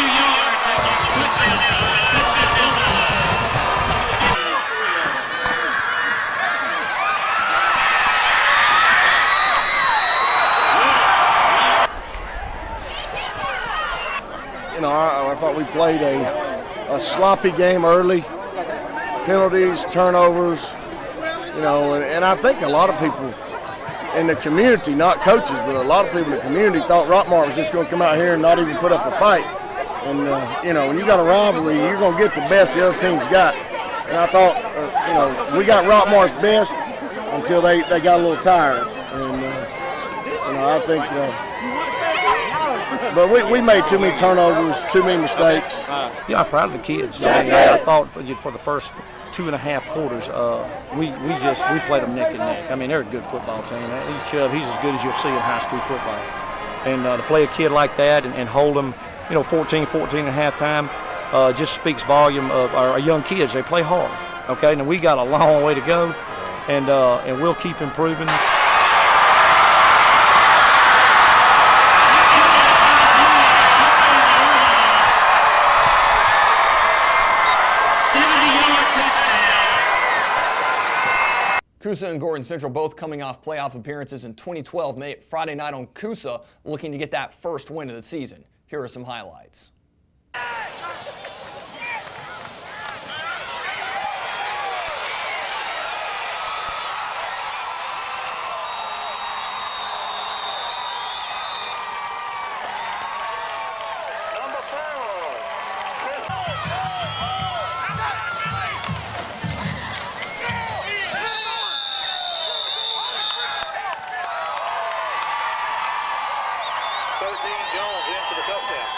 yards. That's on the touchdown line. Touchdown You know, I thought we played a sloppy game early. Penalties, turnovers, you know, and I think a lot of people in the community, not coaches, but a lot of people in the community thought Rockmart was just going to come out here and not even put up a fight. And, you know, when you got a rivalry, you're going to get the best the other team's got. And I thought, you know, we got Rockmart's best until they got a little tired. And, you know, I think, but we made too many turnovers, too many mistakes. Yeah, I'm proud of the kids. I thought for the first 2.5 quarters, we played them neck and neck. I mean, they're a good football team. He's Chubb. He's as good as you'll see in high school football. And to play a kid like that and hold them, you know, 14 at halftime, just speaks volume of our young kids. They play hard. Okay, now we got a long way to go, and we'll keep improving. Coosa and Gordon Central both coming off playoff appearances in 2012, Friday night on Coosa, looking to get that first win of the season. Here are some highlights. Jones in for the touchdown.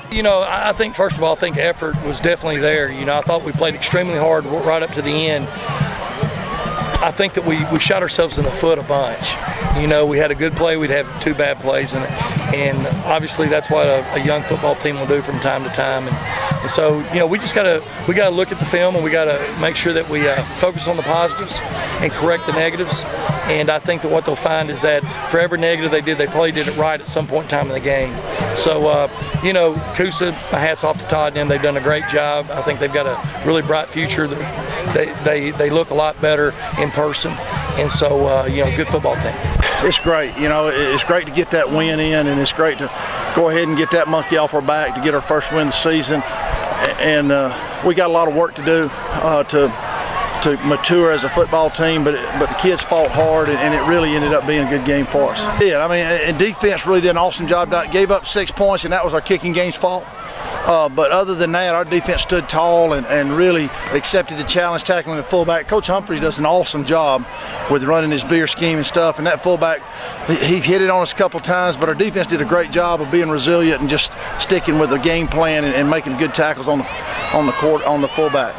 You know, I think, first of all, I think effort was definitely there. You know, I thought we played extremely hard right up to the end. I think that we shot ourselves in the foot a bunch. You know, we had a good play, we'd have 2 bad plays, and obviously that's what a young football team will do from time to time. And so, you know, we gotta look at the film, and we gotta make sure that we focus on the positives and correct the negatives. And I think that what they'll find is that for every negative they did, they probably did it right at some point in time in the game. So, you know, Coosa, my hat's off to Todd and them. They've done a great job. I think they've got a really bright future. They look a lot better in person. And so, you know, good football team. It's great. You know, it's great to get that win in, and it's great to go ahead and get that monkey off our back to get our first win of the season. And we got a lot of work to do to mature as a football team, but the kids fought hard, and it really ended up being a good game for us. Yeah, I mean, and defense really did an awesome job. Gave up 6 points, and that was our kicking game's fault. But other than that, our defense stood tall and really accepted the challenge, tackling the fullback. Coach Humphreys does an awesome job with running his veer scheme and stuff, and that fullback, he hit it on us a couple times, but our defense did a great job of being resilient and just sticking with the game plan and making good tackles on the court, on the fullback.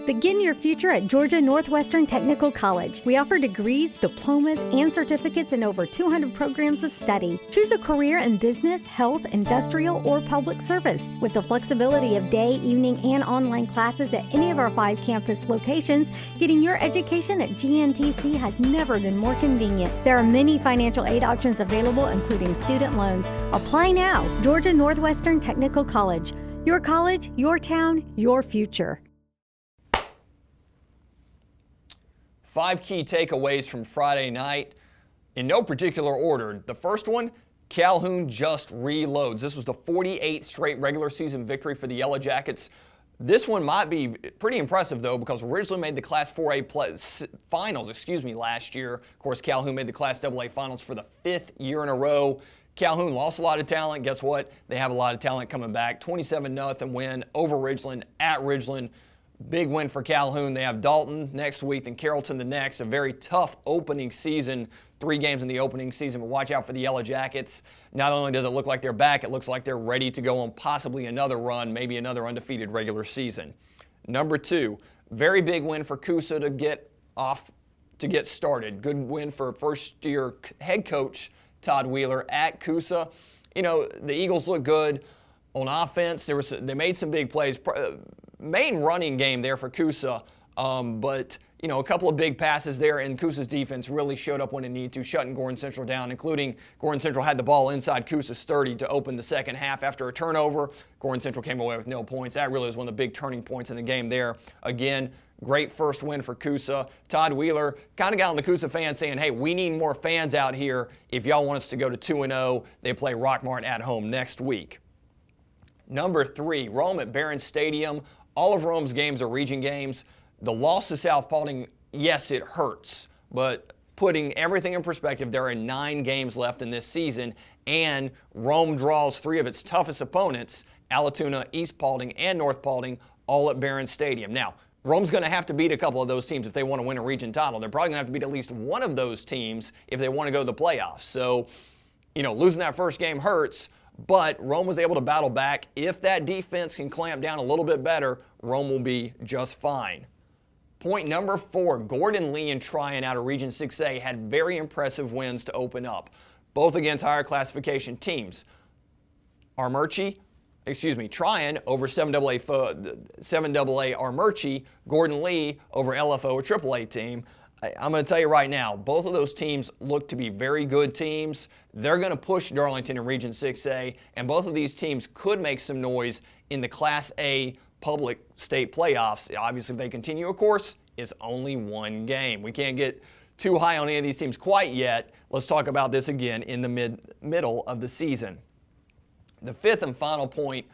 Begin your future at Georgia Northwestern Technical College. We offer degrees, diplomas, and certificates in over 200 programs of study. Choose a career in business, health, industrial, or public service. With the flexibility of day, evening, and online classes at any of our 5 campus locations, getting your education at GNTC has never been more convenient. There are many financial aid options available, including student loans. Apply now. Georgia Northwestern Technical College. Your college, your town, your future. 5 key takeaways from Friday night in no particular order. The first one, Calhoun just reloads. This was the 48th straight regular season victory for the Yellow Jackets. This one might be pretty impressive, though, because originally made the Class 4A finals, last year. Of course, Calhoun made the Class AA finals for the 5th year in a row. Calhoun lost a lot of talent. Guess what? They have a lot of talent coming back. 27-0 win over Ridgeland at Ridgeland. Big win for Calhoun. They have Dalton next week and Carrollton the next. A very tough opening season. 3 games in the opening season, but watch out for the Yellow Jackets. Not only does it look like they're back, it looks like they're ready to go on possibly another run, maybe another undefeated regular season. Number 2, very big win for Coosa to get started. Good win for first-year head coach Todd Wheeler at Coosa. You know, the Eagles look good on offense. They made some big plays. Main running game there for Coosa, but you know, a couple of big passes there, and Coosa's defense really showed up when it needed to, shutting Gordon Central down, including Gordon Central had the ball inside Coosa's 30 to open the second half after a turnover. Gordon Central came away with no points. That really was one of the big turning points in the game there. Again, great first win for Coosa. Todd Wheeler kind of got on the Coosa fans saying, hey, we need more fans out here if y'all want us to go to 2-0. They play Rockmart at home next week. Number 3, Rome at Barron Stadium. All of Rome's games are region games. The loss to South Paulding, yes, it hurts, but putting everything in perspective, there are 9 games left in this season, and Rome draws 3 of its toughest opponents, Allatoona, East Paulding, and North Paulding, all at Barron Stadium. Now, Rome's going to have to beat a couple of those teams if they want to win a region title. They're probably going to have to beat at least one of those teams if they want to go to the playoffs. So, you know, losing that first game hurts, but Rome was able to battle back. If that defense can clamp down a little bit better, Rome will be just fine. Point number 4, Gordon, Lee, and Tryon out of Region 6A had very impressive wins to open up, both against higher classification teams. Tryon over 7AA Armurchie, Gordon Lee over LFO, a AAA team. I'm going to tell you right now, both of those teams look to be very good teams. They're going to push Darlington in Region 6A, and both of these teams could make some noise in the Class A public state playoffs. Obviously, if they continue, of course, it's only 1 game. We can't get too high on any of these teams quite yet. Let's talk about this again in the middle of the season. The 5th and final point,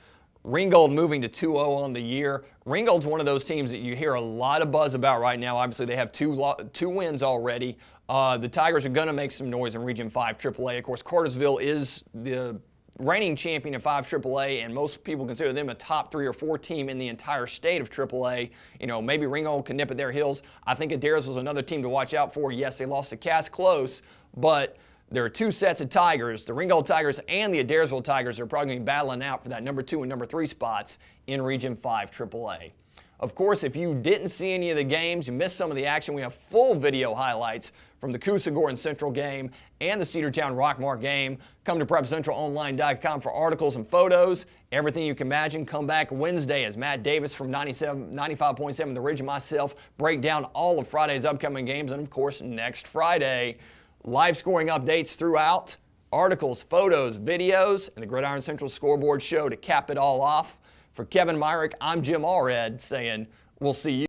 Ringgold moving to 2-0 on the year. Ringgold's one of those teams that you hear a lot of buzz about right now. Obviously, they have two wins already. The Tigers are going to make some noise in Region 5 AAA. Of course, Cartersville is the reigning champion of 5 AAA, and most people consider them a top 3 or 4 team in the entire state of AAA. You know, maybe Ringgold can nip at their heels. I think Adairs was another team to watch out for. Yes, they lost to Cass close, but there are 2 sets of Tigers. The Ringgold Tigers and the Adairsville Tigers are probably going to be battling out for that number 2 and number 3 spots in Region 5 AAA. Of course, if you didn't see any of the games, you missed some of the action, we have full video highlights from the Coosa-Gordon Central game and the Cedartown-Rockmart game. Come to PrepCentralOnline.com for articles and photos. Everything you can imagine. Come back Wednesday as Matt Davis from 95.7 The Ridge and myself break down all of Friday's upcoming games. And, of course, next Friday, live scoring updates throughout, articles, photos, videos, and the Gridiron Central Scoreboard show to cap it all off. For Kevin Myrick, I'm Jim Allred saying we'll see you.